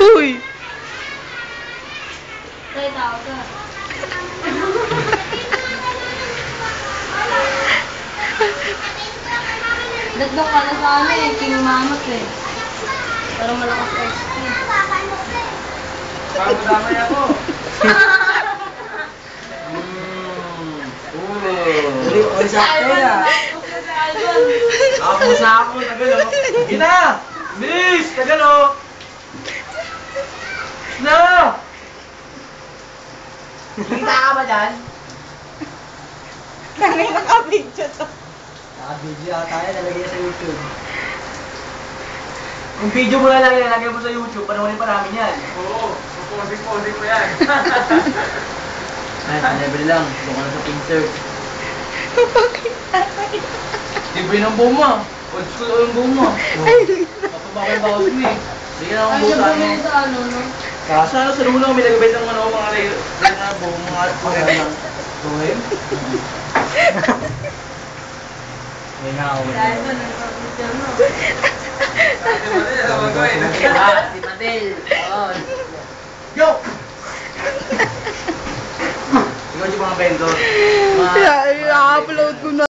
Uy! Tay, tao ka. Dagdag ka na sa King Mamot eh. Parang malakas XP. Parang madamay ako. Uy, sakto na. Ako sa ako, tagal o. Sige na! Miss! Tagal o! Na! Kita ka ba dyan? Tangay naka-video to. Naka-video ata tayo, nalagay sa YouTube. Yung video mo na lang ilalagay mo sa YouTube, panoorin pa namin yan. Oo, posing pa yan. Ay, libre lang. Doon ka na sa pincer. Libre ng buo mo. Old school o yung buo mo. Papabakal bawas mo eh. Sige na akong Ay, buo sa nabunod ano. sa ano, no? Sa ano, sa lulo, may nagabit ng ano, mga rin na buo, mga buhay lang. Buhay? May nga ako. Dahil ba, nagpapicture mo? Si Matel. Oo. Yo! Ikaw yung mga vendor. I-upload ko na.